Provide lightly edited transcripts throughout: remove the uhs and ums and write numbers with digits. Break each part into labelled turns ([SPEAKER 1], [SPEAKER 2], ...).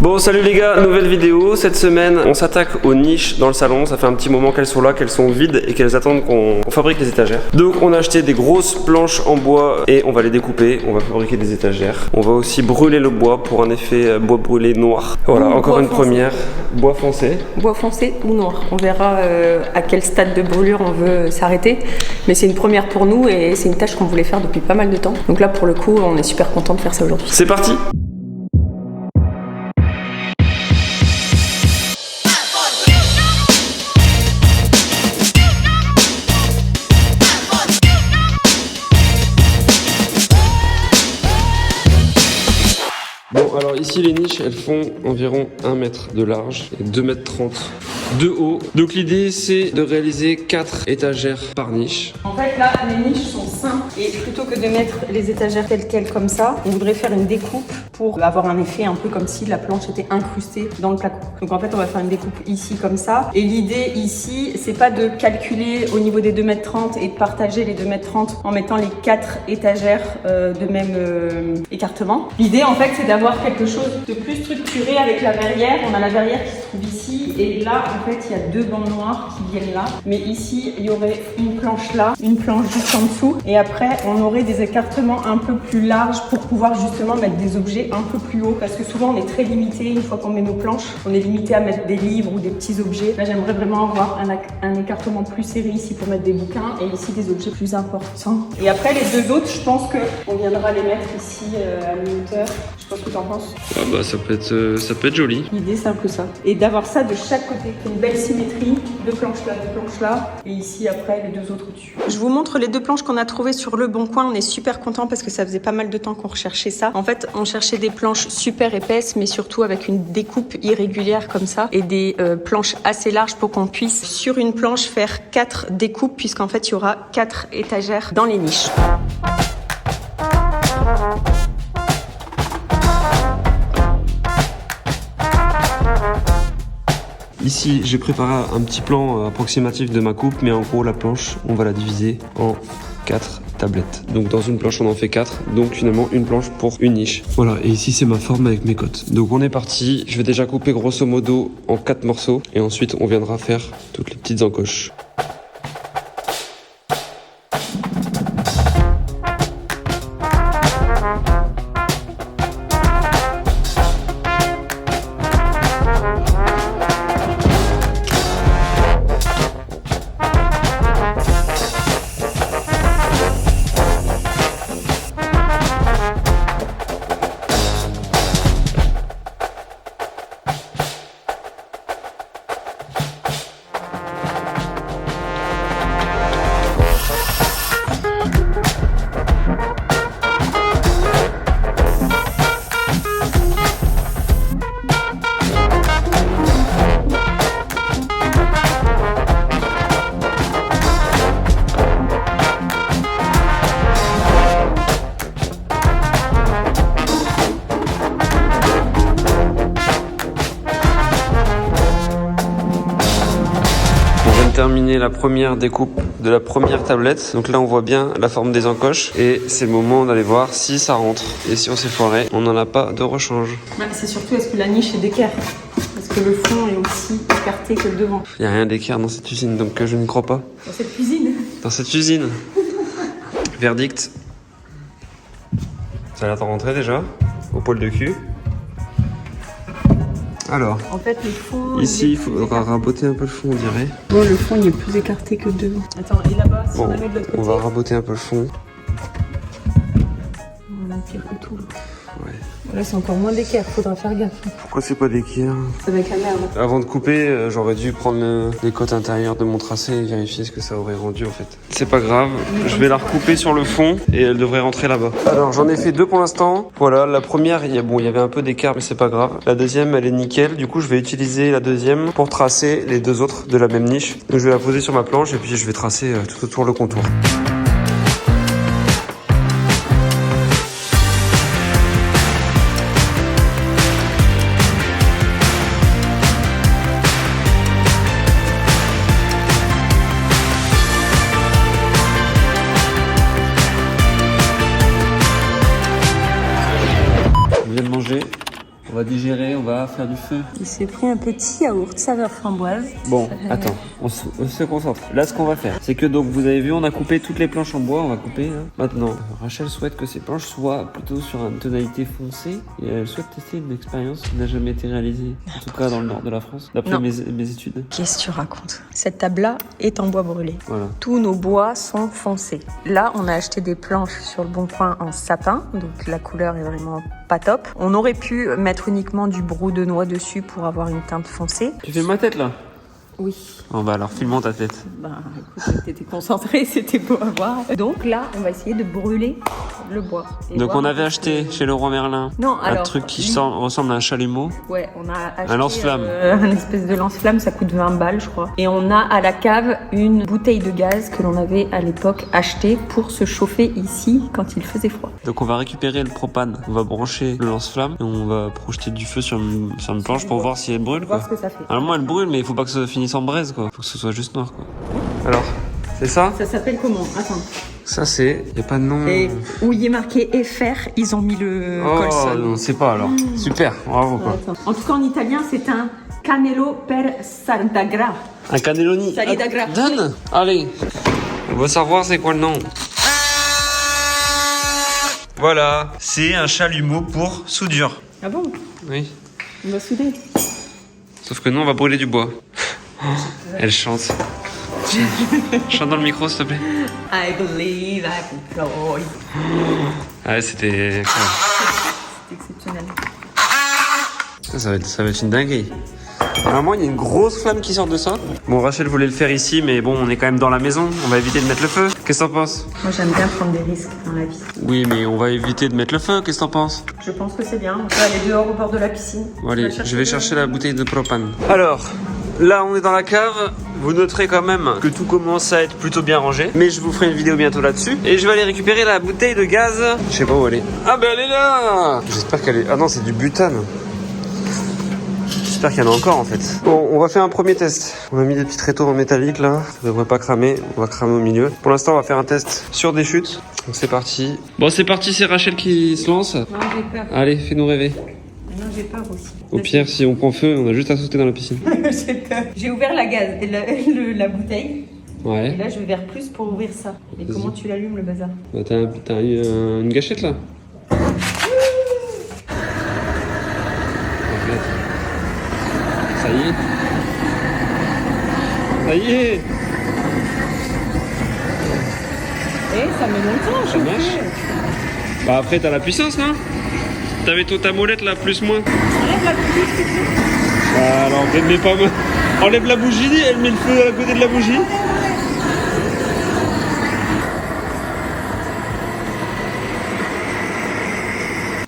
[SPEAKER 1] Bon, salut les gars, nouvelle vidéo. Cette semaine, on s'attaque aux niches dans le salon. Ça fait un petit moment qu'elles sont là, qu'elles sont vides et qu'elles attendent qu'on fabrique les étagères. Donc on a acheté des grosses planches en bois et on va les découper. On va fabriquer des étagères. On va aussi brûler le bois pour un effet bois brûlé noir. Voilà, encore une première. Bois foncé.
[SPEAKER 2] Bois foncé ou noir. On verra à quel stade de brûlure on veut s'arrêter. Mais c'est une première pour nous et c'est une tâche qu'on voulait faire depuis pas mal de temps. Donc là, pour le coup, on est super content de faire ça aujourd'hui.
[SPEAKER 1] C'est parti! Bon, alors ici les niches elles font environ 1 mètre de large et 2 mètres 30 de haut. Donc l'idée c'est de réaliser 4 étagères par niche.
[SPEAKER 2] En fait là les niches sont simples et plutôt que de mettre les étagères telles quelles comme ça, on voudrait faire une découpe pour avoir un effet un peu comme si la planche était incrustée dans le placo. Donc en fait on va faire une découpe ici comme ça. Et l'idée ici c'est pas de calculer au niveau des 2 mètres 30 et de partager les 2 mètres 30 en mettant les 4 étagères de même écartement. L'idée en fait c'est d'avoir quelque chose de plus structuré avec la verrière. On a la verrière qui se trouve ici et là en fait il y a 2 bancs noirs qui viennent là. Mais ici il y aurait une planche là, une planche juste en dessous et après on aurait des écartements un peu plus larges pour pouvoir justement mettre des objets un peu plus haut parce que souvent on est très limité une fois qu'on met nos planches. On est limité à mettre des livres ou des petits objets. Là j'aimerais vraiment avoir un écartement plus serré ici pour mettre des bouquins et ici des objets plus importants. Et après les deux autres je pense qu'on viendra les mettre ici à mi-hauteur. Je pense que tu en penses.
[SPEAKER 1] Ah bah ça peut être joli.
[SPEAKER 2] L'idée c'est un peu ça. Et d'avoir ça de chaque côté. Une belle symétrie. 2 planches là. Et ici après les 2 autres au-dessus. Je vous montre les 2 planches qu'on a trouvées sur Le Bon Coin. On est super content parce que ça faisait pas mal de temps qu'on recherchait ça. En fait on cherchait des planches super épaisses mais surtout avec une découpe irrégulière comme ça. Et des planches assez larges pour qu'on puisse sur une planche faire 4 découpes puisqu'en fait il y aura 4 étagères dans les niches.
[SPEAKER 1] Ici, j'ai préparé un petit plan approximatif de ma coupe, mais en gros, la planche, on va la diviser en 4 tablettes. Donc dans une planche, on en fait 4, donc finalement une planche pour une niche. Voilà, et ici, c'est ma forme avec mes côtes. Donc on est parti, je vais déjà couper grosso modo en 4 morceaux, et ensuite on viendra faire toutes les petites encoches. Terminer la première découpe de la première tablette. Donc là on voit bien la forme des encoches et c'est le moment d'aller voir si ça rentre. Et si on s'est foiré, on n'en a pas de rechange.
[SPEAKER 2] C'est surtout est-ce que la niche est d'équerre. Parce que le fond est aussi écarté que le devant.
[SPEAKER 1] Il n'y a rien d'équerre dans cette usine donc je ne crois pas.
[SPEAKER 2] Dans cette cuisine.
[SPEAKER 1] Dans cette usine. Verdict. Ça a l'air de rentrer déjà au poil de cul. Alors,
[SPEAKER 2] en fait, le fond,
[SPEAKER 1] ici, il faudra raboter un peu le fond, on dirait.
[SPEAKER 2] Bon, le fond, il est plus écarté que le devant. Attends, et là-bas, si on la met de l'autre côté...
[SPEAKER 1] On va raboter un peu le fond.
[SPEAKER 2] On a pire que tout.
[SPEAKER 1] Ouais.
[SPEAKER 2] Là, c'est encore moins d'équerre, faudra faire gaffe.
[SPEAKER 1] Pourquoi c'est pas d'équerre?
[SPEAKER 2] Ça va être la merde.
[SPEAKER 1] Avant de couper, j'aurais dû prendre les côtes intérieures de mon tracé et vérifier ce que ça aurait rendu en fait. C'est pas grave, je vais la recouper sur le fond et elle devrait rentrer là-bas. Alors j'en ai fait 2 pour l'instant. Voilà, la première, il y avait un peu d'écart mais c'est pas grave. La deuxième, elle est nickel. Du coup, je vais utiliser la deuxième pour tracer les 2 autres de la même niche. Donc je vais la poser sur ma planche et puis je vais tracer tout autour le contour. va digérer, on va faire du feu.
[SPEAKER 2] Il s'est pris un petit yaourt saveur framboise.
[SPEAKER 1] Bon, attends, on se concentre. Là, ce qu'on va faire, c'est que donc vous avez vu, on a coupé toutes les planches en bois, on va couper. Hein. Maintenant, Rachel souhaite que ces planches soient plutôt sur une tonalité foncée et elle souhaite tester une expérience qui n'a jamais été réalisée, en tout cas dans le nord de la France, d'après mes études.
[SPEAKER 2] Qu'est-ce que tu racontes? Cette table-là est en bois brûlé.
[SPEAKER 1] Voilà.
[SPEAKER 2] Tous nos bois sont foncés. Là, on a acheté des planches sur le Bon Coin en sapin, donc la couleur est vraiment pas top. On aurait pu mettre uniquement du brou de noix dessus pour avoir une teinte foncée.
[SPEAKER 1] Tu fais ma tête là?
[SPEAKER 2] Oui.
[SPEAKER 1] Oh bah alors, filmons ta tête.
[SPEAKER 2] Bah écoute, t'étais concentré, c'était beau à voir. Donc là, on va essayer de brûler le bois.
[SPEAKER 1] Donc on avait acheté chez Leroy Merlin un truc qui ressemble à un chalumeau.
[SPEAKER 2] Ouais, on a acheté
[SPEAKER 1] un lance-flamme.
[SPEAKER 2] Un espèce de lance-flamme, ça coûte 20 balles je crois. Et on a à la cave une bouteille de gaz que l'on avait à l'époque achetée pour se chauffer ici quand il faisait froid.
[SPEAKER 1] Donc on va récupérer le propane, on va brancher le lance-flamme et on va projeter du feu sur une planche pour voir si elle brûle quoi.
[SPEAKER 2] Voir ce que ça fait.
[SPEAKER 1] Alors moi elle brûle mais il faut pas que ça finisse en braise quoi. Faut que ce soit juste noir quoi. Alors, c'est ça?
[SPEAKER 2] Ça s'appelle comment? Attends.
[SPEAKER 1] Ça c'est, y a pas de nom.
[SPEAKER 2] Et où il est marqué FR, ils ont mis le colson.
[SPEAKER 1] On sait pas alors. Super, bravo quoi.
[SPEAKER 2] En tout cas en italien c'est un Canelo per Salidagra.
[SPEAKER 1] Un cannelloni.
[SPEAKER 2] Salidagra.
[SPEAKER 1] Donne. Allez, on va savoir c'est quoi le nom. Voilà, c'est un chalumeau pour soudure.
[SPEAKER 2] Ah bon?
[SPEAKER 1] Oui.
[SPEAKER 2] On va souder.
[SPEAKER 1] Sauf que nous on va brûler du bois. Elle chante. Chante dans le micro s'il te plaît.
[SPEAKER 2] I believe I can fly.
[SPEAKER 1] Ah ouais, c'était
[SPEAKER 2] C'est exceptionnel.
[SPEAKER 1] ça va être une dinguerie. Normalement, il y a une grosse flamme qui sort de ça. Bon, Rachel voulait le faire ici, mais bon, on est quand même dans la maison. On va éviter de mettre le feu. Qu'est-ce que t'en penses?
[SPEAKER 2] Moi, j'aime bien prendre des risques dans la vie.
[SPEAKER 1] Oui, mais on va éviter de mettre le feu. Qu'est-ce que t'en penses?
[SPEAKER 2] Je pense que c'est bien. On peut aller dehors au bord de la piscine.
[SPEAKER 1] Bon, allez, je vais chercher la bouteille de propane. Alors, là, on est dans la cave. Vous noterez quand même que tout commence à être plutôt bien rangé. Mais je vous ferai une vidéo bientôt là-dessus. Et je vais aller récupérer la bouteille de gaz. Je sais pas où elle est. Ah, ben elle est là! J'espère qu'elle est... Ah non, c'est du butane. J'espère qu'il y en a encore en fait. Bon, on va faire un premier test. On a mis des petits tréteaux en métallique là. Ça devrait pas cramer. On va cramer au milieu. Pour l'instant, on va faire un test sur des chutes. Donc c'est parti. Bon, c'est parti, c'est Rachel qui se lance.
[SPEAKER 2] Non, j'ai peur.
[SPEAKER 1] Allez, fais-nous rêver.
[SPEAKER 2] Non, j'ai peur aussi.
[SPEAKER 1] Au pire, si on prend feu, on a juste à sauter dans la piscine.
[SPEAKER 2] J'ai peur. J'ai ouvert la bouteille.
[SPEAKER 1] Ouais.
[SPEAKER 2] Et là, je vais vers plus pour ouvrir ça. Et
[SPEAKER 1] Vas-y.
[SPEAKER 2] comment tu l'allumes le bazar?
[SPEAKER 1] Bah, t'as eu une gâchette là. Ça y est. Ça y est.
[SPEAKER 2] Eh, ça met longtemps,
[SPEAKER 1] Ça marche. Bah après t'as la puissance non? T'avais ta molette là, plus moins.
[SPEAKER 2] Enlève la bougie, s'il te plaît.
[SPEAKER 1] Bah alors mets pas... Enlève la bougie, elle met le feu à côté de la bougie.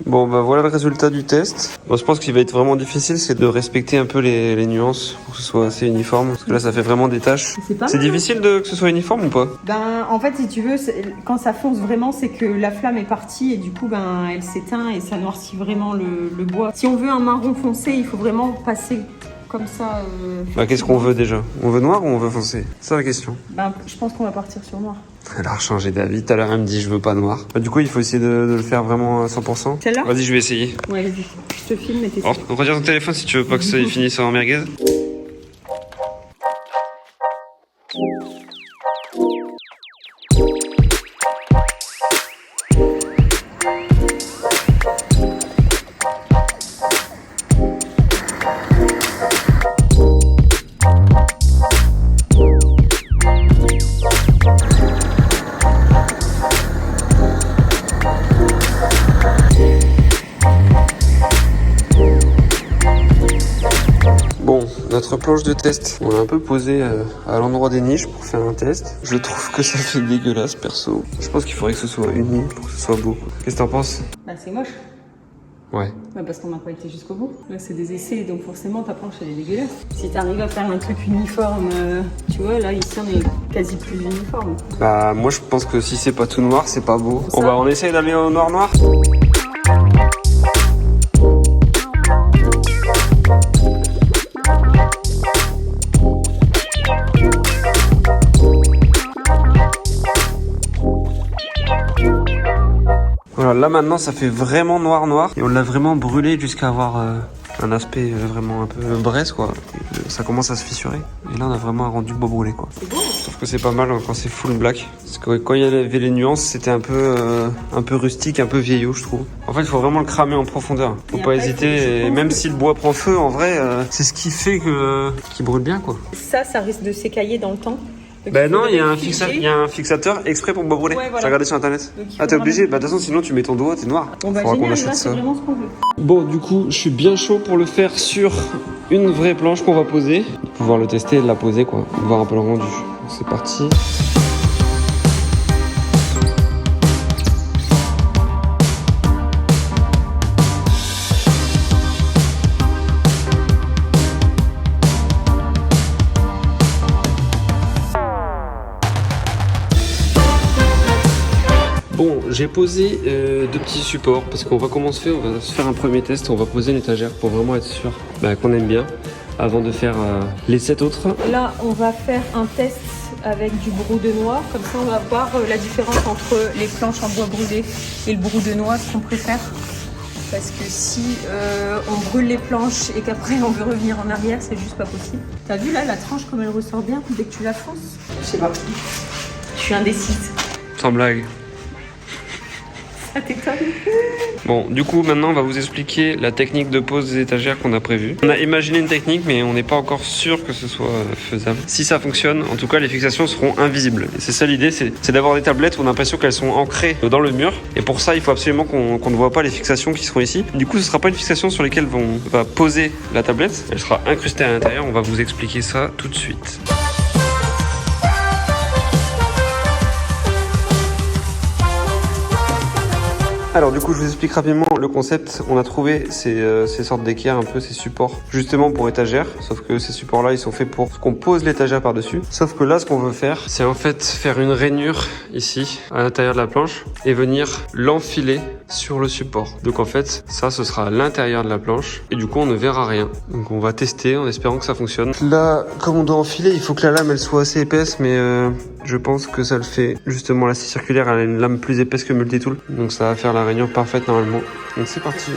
[SPEAKER 1] Bon bah voilà le résultat du test. Bon, je pense qu'il va être vraiment difficile, c'est de respecter un peu les nuances pour que ce soit assez uniforme. Parce que là ça fait vraiment des taches. C'est difficile que ce soit uniforme ou pas?
[SPEAKER 2] Ben, en fait, si tu veux, quand ça fonce vraiment, c'est que la flamme est partie et du coup, ben, elle s'éteint et ça noircit vraiment le bois. Si on veut un marron foncé, il faut vraiment passer comme ça.
[SPEAKER 1] Bah qu'est-ce qu'on veut déjà? On veut noir ou on veut foncé? C'est ça la question.
[SPEAKER 2] Ben, je pense qu'on va partir sur noir.
[SPEAKER 1] Elle a changé d'avis, tout à l'heure elle me dit je veux pas noir. Bah, du coup il faut essayer de le faire vraiment à 100%.
[SPEAKER 2] Celle-là?
[SPEAKER 1] Vas-y je vais essayer.
[SPEAKER 2] Ouais, vas-y. Je te filme et t'essaies.
[SPEAKER 1] Alors, retire ton téléphone si tu veux pas que ça finisse en merguez. Bon, notre planche de test, on l'a un peu posée à l'endroit des niches pour faire un test. Je trouve que ça fait dégueulasse perso. Je pense qu'il faudrait que ce soit uni pour que ce soit beau. Qu'est-ce que t'en penses?
[SPEAKER 2] Bah, c'est moche.
[SPEAKER 1] Ouais.
[SPEAKER 2] Ouais, parce qu'on n'a pas été jusqu'au bout. Là, c'est des essais, donc forcément, ta planche, elle est dégueulasse. Si t'arrives à faire un truc uniforme, tu vois, là, ici, on est quasi plus uniforme.
[SPEAKER 1] Bah, moi je pense que si c'est pas tout noir, c'est pas beau. Bon bah, on essaye d'aller au noir-noir. Voilà, là maintenant ça fait vraiment noir et on l'a vraiment brûlé jusqu'à avoir un aspect vraiment un peu braise quoi. Ça commence à se fissurer. Et là on a vraiment un rendu bois brûlé quoi.
[SPEAKER 2] C'est beau.
[SPEAKER 1] Je trouve que c'est pas mal quand c'est full black. Parce que quand il y avait les nuances, c'était un peu rustique, un peu vieillot je trouve. En fait il faut vraiment le cramer en profondeur. Faut pas hésiter. Et même si le bois prend feu, en vrai, c'est ce qui fait qu'il brûle bien quoi.
[SPEAKER 2] Ça risque de s'écailler dans le temps.
[SPEAKER 1] Bah non, il y a un fixateur exprès pour bois brûler.
[SPEAKER 2] Ouais, voilà.
[SPEAKER 1] J'ai regardé sur internet. Ah t'es obligé, bah de toute façon sinon tu mets ton doigt, t'es noir.
[SPEAKER 2] Bon bah
[SPEAKER 1] Faudra qu'on
[SPEAKER 2] génial,
[SPEAKER 1] achète
[SPEAKER 2] là
[SPEAKER 1] ça.
[SPEAKER 2] c'est vraiment ce qu'on veut.
[SPEAKER 1] Bon du coup je suis bien chaud pour le faire sur une vraie planche qu'on va poser. Pouvoir le tester et la poser quoi, voir un peu le rendu. C'est parti. Bon, j'ai posé deux petits supports parce qu'on va commencer, on va se faire un premier test, on va poser une étagère pour vraiment être sûr qu'on aime bien avant de faire les 7 autres.
[SPEAKER 2] Là, on va faire un test avec du brou de noix, comme ça on va voir la différence entre les planches en bois brûlé et le brou de noix, ce qu'on préfère. Parce que si on brûle les planches et qu'après on veut revenir en arrière, c'est juste pas possible. T'as vu là la tranche comme elle ressort bien dès que tu la fonces? Je sais pas. Je suis indécise.
[SPEAKER 1] Sans blague.
[SPEAKER 2] Ça t'étonne?
[SPEAKER 1] Bon, du coup, maintenant, on va vous expliquer la technique de pose des étagères qu'on a prévue. On a imaginé une technique, mais on n'est pas encore sûr que ce soit faisable. Si ça fonctionne, en tout cas, les fixations seront invisibles. Et c'est ça l'idée, c'est d'avoir des tablettes où on a l'impression qu'elles sont ancrées dans le mur. Et pour ça, il faut absolument qu'on ne voit pas les fixations qui seront ici. Du coup, ce ne sera pas une fixation sur laquelle on va poser la tablette. Elle sera incrustée à l'intérieur. On va vous expliquer ça tout de suite. Alors du coup je vous explique rapidement le concept. On a trouvé ces sortes d'équerres, un peu ces supports justement pour étagères. Sauf que ces supports là ils sont faits pour qu'on pose l'étagère par dessus. Sauf que là ce qu'on veut faire c'est en fait faire une rainure ici à l'intérieur de la planche et venir l'enfiler sur le support. Donc en fait ça ce sera à l'intérieur de la planche et du coup on ne verra rien. Donc on va tester en espérant que ça fonctionne. Là comme on doit enfiler il faut que la lame elle soit assez épaisse mais je pense que ça le fait. Justement la scie circulaire elle a une lame plus épaisse que Multitool. Donc ça va faire la rainure parfaite normalement. Donc c'est parti.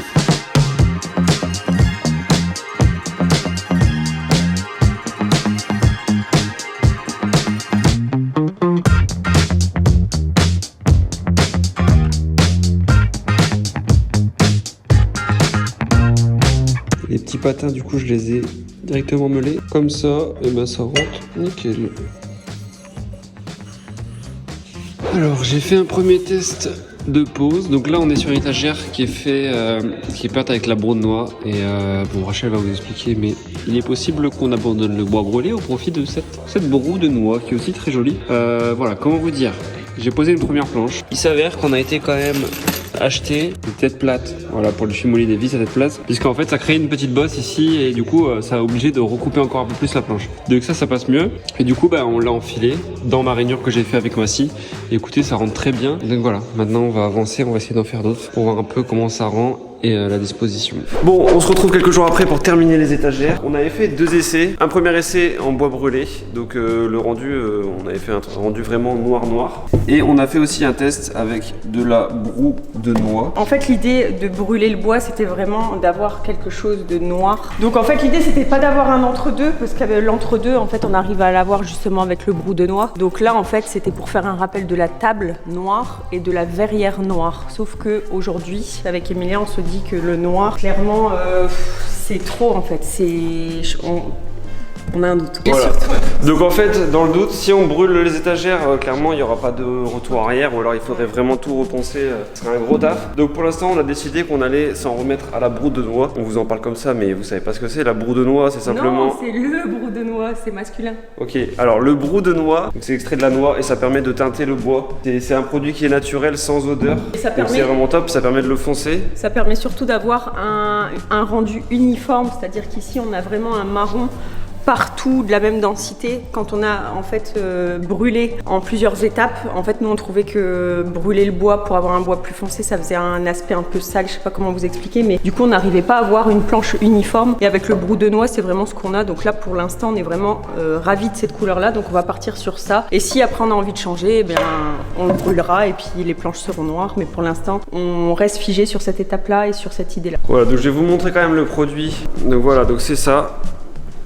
[SPEAKER 1] Les petits patins du coup je les ai directement meulés. Comme ça, et ben ça rentre nickel. Alors j'ai fait un premier test de pose. Donc là on est sur une étagère qui est peinte avec la broue de noix et bon Rachel va vous expliquer mais il est possible qu'on abandonne le bois brûlé au profit de cette broue de noix qui est aussi très jolie. Voilà, comment vous dire, j'ai posé une première planche. Il s'avère qu'on a été quand même acheter une tête plate, voilà, pour le chimoler des vis à tête plate, puisqu'en fait ça crée une petite bosse ici et du coup ça a obligé de recouper encore un peu plus la planche. Donc ça passe mieux et du coup on l'a enfilé dans ma rainure que j'ai fait avec ma scie et écoutez ça rentre très bien. Donc voilà, maintenant on va avancer, on va essayer d'en faire d'autres pour voir un peu comment ça rend et la disposition. Bon, on se retrouve quelques jours après pour terminer les étagères. On avait fait 2 essais. Un premier essai en bois brûlé. Donc le rendu, on avait fait un rendu vraiment noir. Et on a fait aussi un test avec de la broue de noix.
[SPEAKER 2] En fait, l'idée de brûler le bois, c'était vraiment d'avoir quelque chose de noir. Donc en fait, l'idée, c'était pas d'avoir un entre-deux, parce qu'avec l'entre-deux, en fait, on arrive à l'avoir justement avec le brou de noix. Donc là, en fait, c'était pour faire un rappel de la table noire et de la verrière noire. Sauf que aujourd'hui, avec Emilia, on se dit que le noir, clairement, c'est trop en fait. On a un doute.
[SPEAKER 1] Voilà. Donc en fait, dans le doute, si on brûle les étagères, clairement, il n'y aura pas de retour arrière ou alors il faudrait vraiment tout repenser. Ce serait un gros taf. Donc pour l'instant, on a décidé qu'on allait s'en remettre à la broue de noix. On vous en parle comme ça, mais vous savez pas ce que c'est. La broue de noix, c'est simplement...
[SPEAKER 2] Non, c'est le brou de noix, c'est masculin.
[SPEAKER 1] Ok, alors le brou de noix, c'est extrait de la noix et ça permet de teinter le bois. C'est un produit qui est naturel, sans odeur.
[SPEAKER 2] Et ça
[SPEAKER 1] permet... c'est vraiment top, ça permet de le foncer.
[SPEAKER 2] Ça permet surtout d'avoir un rendu uniforme, c'est-à-dire qu'ici, on a vraiment un marron partout de la même densité. Quand on a en fait brûlé en plusieurs étapes, en fait nous on trouvait que brûler le bois pour avoir un bois plus foncé, ça faisait un aspect un peu sale, je sais pas comment vous expliquer, mais du coup on n'arrivait pas à avoir une planche uniforme. Et avec le brou de noix, c'est vraiment ce qu'on a. Donc là pour l'instant on est vraiment ravis de cette couleur là, donc on va partir sur ça. Et si après on a envie de changer, eh bien on le brûlera et puis les planches seront noires. Mais pour l'instant on reste figé sur cette étape là et sur cette idée là.
[SPEAKER 1] Voilà, donc je vais vous montrer quand même le produit. Donc voilà, donc c'est ça.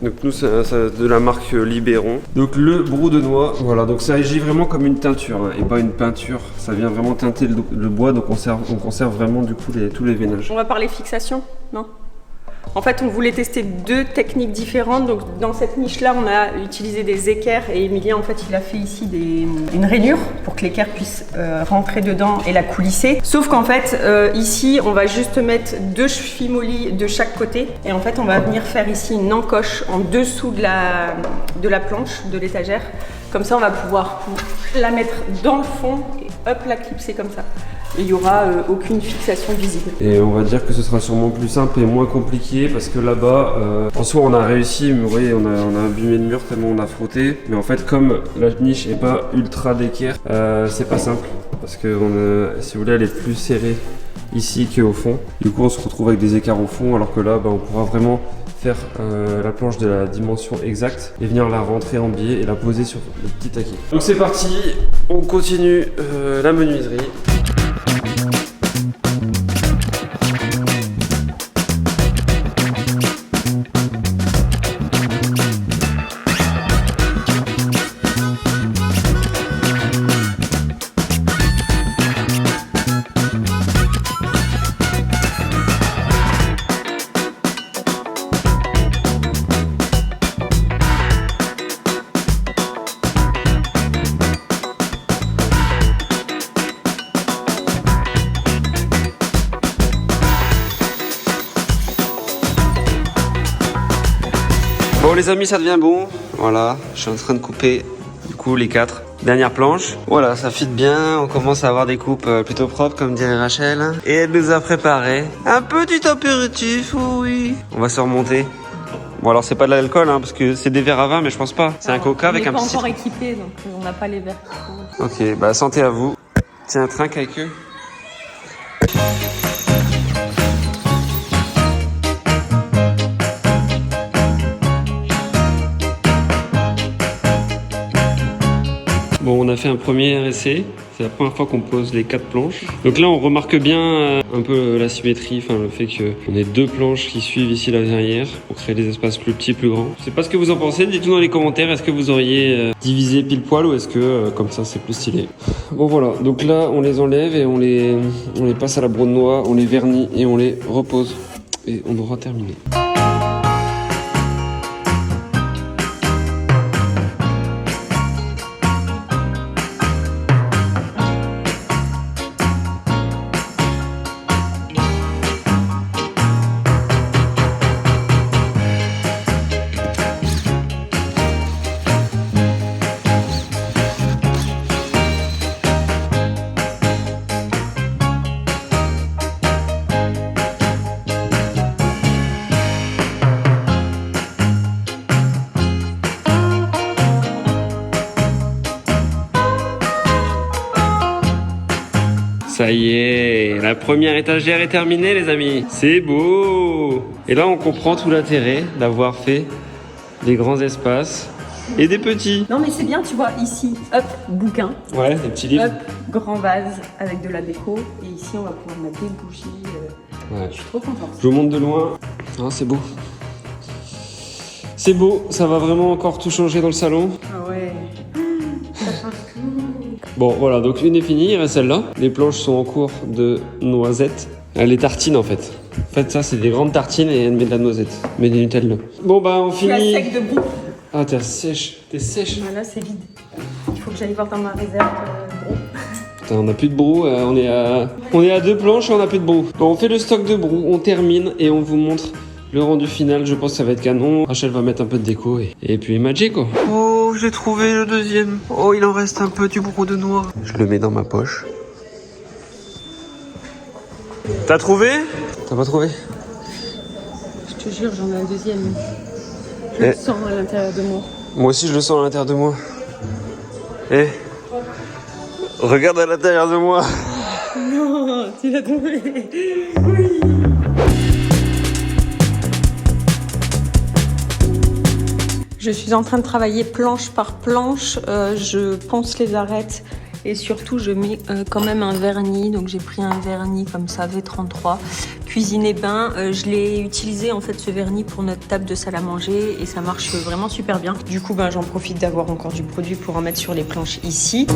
[SPEAKER 1] Donc nous c'est de la marque Libéron. Donc le brou de noix, voilà, donc ça agit vraiment comme une teinture hein, et pas une peinture. Ça vient vraiment teinter le bois, donc on conserve vraiment du coup tous les veinages.
[SPEAKER 2] On va parler fixation, non? En fait, on voulait tester deux techniques différentes. Donc, dans cette niche-là, on a utilisé des équerres et Emilien, en fait, il a fait ici une rainure pour que l'équerre puisse rentrer dedans et la coulisser. Sauf qu'en fait, ici, on va juste mettre 2 chevilles mollys de chaque côté. Et en fait, on va venir faire ici une encoche en dessous de la planche, de l'étagère. Comme ça, on va pouvoir la mettre dans le fond et hop, la clipser comme ça. Il n'y aura aucune fixation visible.
[SPEAKER 1] Et on va dire que ce sera sûrement plus simple et moins compliqué parce que là-bas, en soi on a réussi, mais vous voyez, on a abîmé le mur tellement on a frotté. Mais en fait, comme la niche n'est pas ultra d'équerre, c'est pas simple parce que si vous voulez, elle est plus serrée ici qu'au fond. Du coup, on se retrouve avec des écarts au fond, alors que là, on pourra vraiment faire la planche de la dimension exacte et venir la rentrer en biais et la poser sur le petit taquet. Donc c'est parti, on continue la menuiserie. Bon les amis, ça devient bon. Voilà, je suis en train de couper du coup les 4 dernières planches. Voilà, ça fit bien. On commence à avoir des coupes plutôt propres comme dirait Rachel. Et elle nous a préparé un petit apéritif, oui. On va se remonter. Bon alors c'est pas de l'alcool hein, parce que c'est des verres à vin mais je pense pas. C'est un coca avec un petit...
[SPEAKER 2] On n'est pas encore équipé donc on n'a pas les verres.
[SPEAKER 1] Ok, bah santé à vous. Tiens, un trinque avec eux. Bon, on a fait un premier essai. C'est la première fois qu'on pose les 4 planches. Donc là, on remarque bien un peu la symétrie, enfin le fait qu'on ait 2 planches qui suivent ici la verrière pour créer des espaces plus petits, plus grands. Je sais pas ce que vous en pensez. Dites-nous dans les commentaires. Est-ce que vous auriez divisé pile poil ou est-ce que comme ça c'est plus stylé? Bon voilà. Donc là, on les enlève et on les passe à la broue de noix, on les vernit et on les repose. Et on aura terminé. Ça y est, la première étagère est terminée les amis. C'est beau. Et là on comprend tout l'intérêt d'avoir fait des grands espaces et des petits.
[SPEAKER 2] Non mais c'est bien, tu vois, ici, hop, bouquin.
[SPEAKER 1] Ouais, des petits livres.
[SPEAKER 2] Hop, grand vase avec de la déco. Et ici on va pouvoir mettre des bougies.
[SPEAKER 1] Ouais.
[SPEAKER 2] Je suis trop contente.
[SPEAKER 1] Je vous montre de loin. Ah, c'est beau. C'est beau, ça va vraiment encore tout changer dans le salon.
[SPEAKER 2] Ah ouais. Ça change tout.
[SPEAKER 1] Bon voilà, donc une est finie, il reste celle-là. Les planches sont en cours de noisettes. Les tartines en fait. En fait ça c'est des grandes tartines et elle met de la noisette. Mais des Nutella. Bon bah on finit.
[SPEAKER 2] Je suis à sec debout.
[SPEAKER 1] Ah t'es sèche, t'es sèche.
[SPEAKER 2] Là c'est vide. Il faut que j'aille voir dans ma réserve brou.
[SPEAKER 1] Putain, on n'a plus de brou, on est à 2 planches et on n'a plus de brou. Bon on fait le stock de brou, on termine et on vous montre le rendu final. Je pense que ça va être canon. Rachel va mettre un peu de déco et puis Magic quoi. Oh j'ai trouvé le deuxième. Oh il en reste un peu du brou de noix. Je le mets dans ma poche. T'as trouvé? T'as pas trouvé?
[SPEAKER 2] Je te jure, j'en ai un deuxième. Je le sens à l'intérieur de moi.
[SPEAKER 1] Moi aussi je le sens à l'intérieur de moi. Eh, regarde à l'intérieur de moi.
[SPEAKER 2] Non, tu l'as trouvé. Oui. Je suis en train de travailler planche par planche. Je ponce les arêtes et surtout je mets quand même un vernis. Donc j'ai pris un vernis comme ça, V33. Cuisine et bain. Je l'ai utilisé en fait ce vernis pour notre table de salle à manger et ça marche vraiment super bien. Du coup j'en profite d'avoir encore du produit pour en mettre sur les planches ici.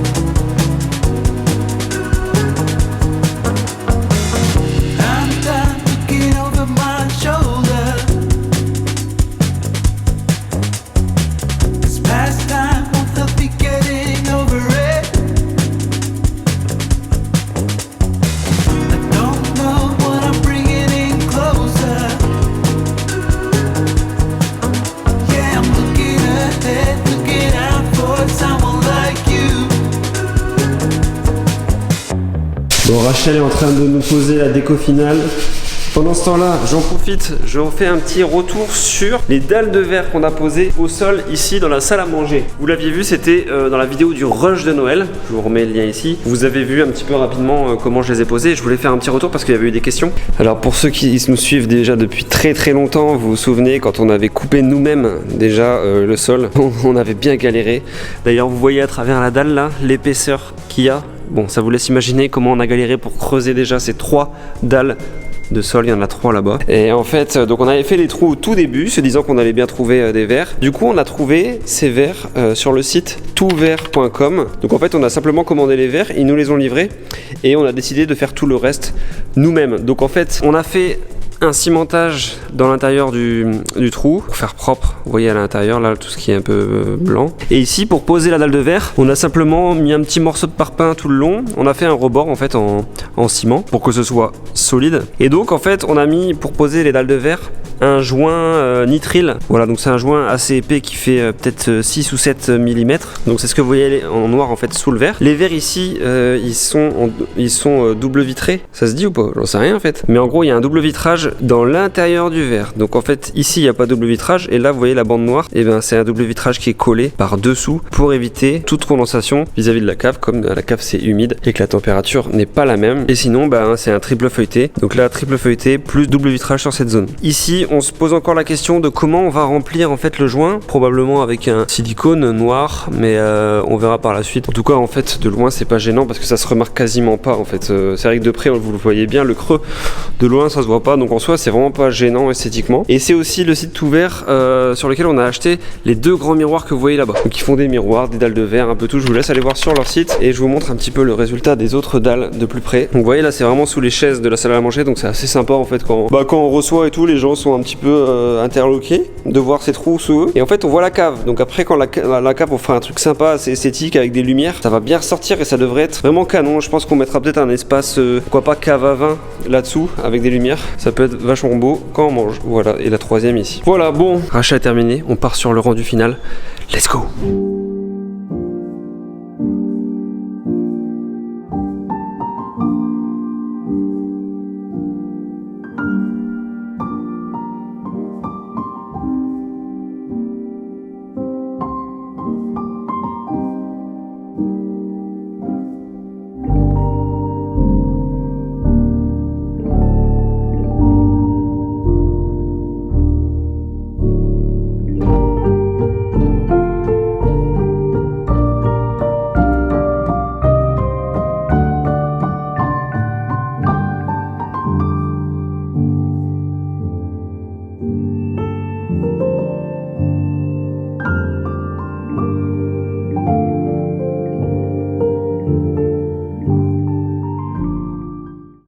[SPEAKER 1] Bon, Rachel est en train de nous poser la déco finale. Pendant ce temps-là, j'en profite, je refais un petit retour sur les dalles de verre qu'on a posées au sol ici dans la salle à manger. Vous l'aviez vu, c'était dans la vidéo du rush de Noël. Je vous remets le lien ici. Vous avez vu un petit peu rapidement comment je les ai posées. Je voulais faire un petit retour parce qu'il y avait eu des questions. Alors pour ceux qui nous suivent déjà depuis très longtemps, vous vous souvenez quand on avait coupé nous-mêmes déjà le sol, on avait bien galéré. D'ailleurs, vous voyez à travers la dalle là, l'épaisseur qu'il y a. Bon, ça vous laisse imaginer comment on a galéré pour creuser déjà ces 3 dalles de sol, il y en a 3 là-bas. Et en fait, donc on avait fait les trous au tout début, se disant qu'on allait bien trouver des verres. Du coup, on a trouvé ces verres sur le site toutverre.com. Donc en fait, on a simplement commandé les verres, ils nous les ont livrés et on a décidé de faire tout le reste nous-mêmes. Donc en fait, on a fait un cimentage dans l'intérieur du trou pour faire propre. Vous voyez à l'intérieur là tout ce qui est un peu blanc. Et ici pour poser la dalle de verre, on a simplement mis un petit morceau de parpaing tout le long. On a fait un rebord en fait en ciment pour que ce soit solide. Et donc en fait on a mis pour poser les dalles de verre un joint nitrile. Voilà, donc c'est un joint assez épais qui fait peut-être 6 ou 7 mm. Donc c'est ce que vous voyez en noir en fait sous le verre. Les verres ici ils sont double vitrés. Ça se dit ou pas? J'en sais rien en fait. Mais en gros il y a un double vitrage dans l'intérieur du verre. Donc en fait ici il n'y a pas de double vitrage et là vous voyez la bande noire, et bien c'est un double vitrage qui est collé par dessous pour éviter toute condensation vis-à-vis de la cave. Comme la cave c'est humide et que la température n'est pas la même. Et sinon c'est un triple feuilleté. Donc là triple feuilleté plus double vitrage sur cette zone. Ici on se pose encore la question de comment on va remplir en fait le joint, probablement avec un silicone noir, mais on verra par la suite. En tout cas en fait de loin c'est pas gênant parce que ça se remarque quasiment pas en fait. C'est vrai que de près vous le voyez bien, le creux de loin ça se voit pas, donc en soi c'est vraiment pas gênant esthétiquement. Et c'est aussi le site Toutverre sur lequel on a acheté les 2 grands miroirs que vous voyez là-bas. Donc ils font des miroirs, des dalles de verre, un peu tout. Je vous laisse aller voir sur leur site et je vous montre un petit peu le résultat des autres dalles de plus près. Donc vous voyez là c'est vraiment sous les chaises de la salle à manger, donc c'est assez sympa en fait quand on reçoit et tout, les gens sont un petit peu interloqués de voir ces trous sous eux. Et en fait on voit la cave, donc après quand la cave on fera un truc sympa, assez esthétique avec des lumières, ça va bien ressortir et ça devrait être vraiment canon. Je pense qu'on mettra peut-être un espace, pourquoi pas cave à vin là-dessous avec des lumières, ça peut être vachement beau quand on mange. Voilà, et la 3e ici. Voilà, bon, rachat terminé, on part sur le rendu final. Let's go!